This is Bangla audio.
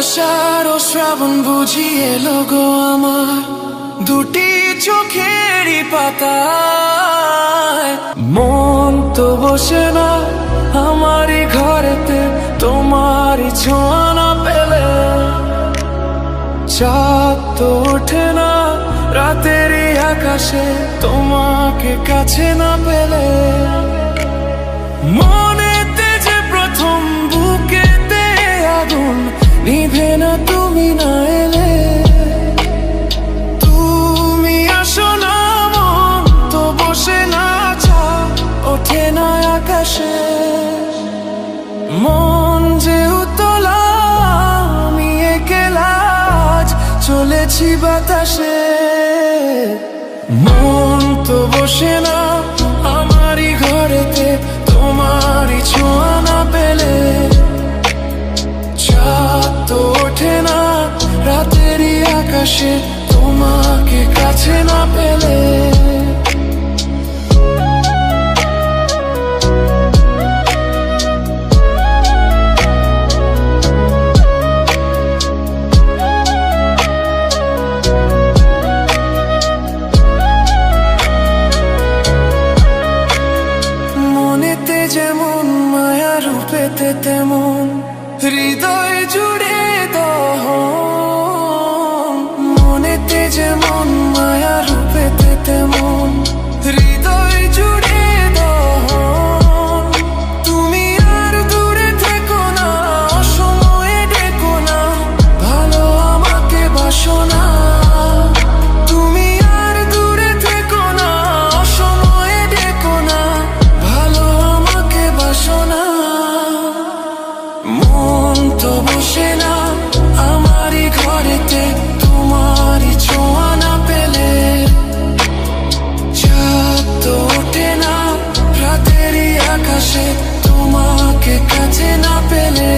আষাঢ় ও শ্রাবণ বুঝি এলো গো আমার দুটি চোখেরই পাতায়। মন তো বসে না আমারই ঘরেতে তোমারই ছোঁয়া না পেলে। চাঁদ তো ওঠে না রাতেরই আকাশে তোমাকে কাছে না পেলে। মনেতে যে প্রথম বুকেতে আগুন নিভে না তুমি না এলে। তুমি আসো না মন তো বসে না চাঁদ ওঠে না আকাশে। মন যে উতলা আমি একলা আজ চলেছি বাতাসে। মন তো বসে না আমারই ঘরেতে তোমারই ছোঁয়া না পেলে। চাঁদ তো ওঠে না রাতেরই আকাশে তোমাকে কাছে না পেলে। মনেতে যেমন মায়া রূপেতে তেমন হৃদয় জুড়ে দহন। মনেতে যেমন মায়া রূপেতে তেমন হৃদয় জুড়ে দহন। তুমি আর দূরে থেকো না অসময়ে ডেকো না ভালো আমাকে বাসো না। তুমি আর দূরে থেকো না অসময়ে ডেকো না ভালো আমাকে বাসো না। মন তো বসে না আমারই ঘরেতে তোমারই ছোঁয়া না পেলে। চাঁদ তো ওঠে না রাতেরই আকাশে তোমাকে কাছে না পেলে।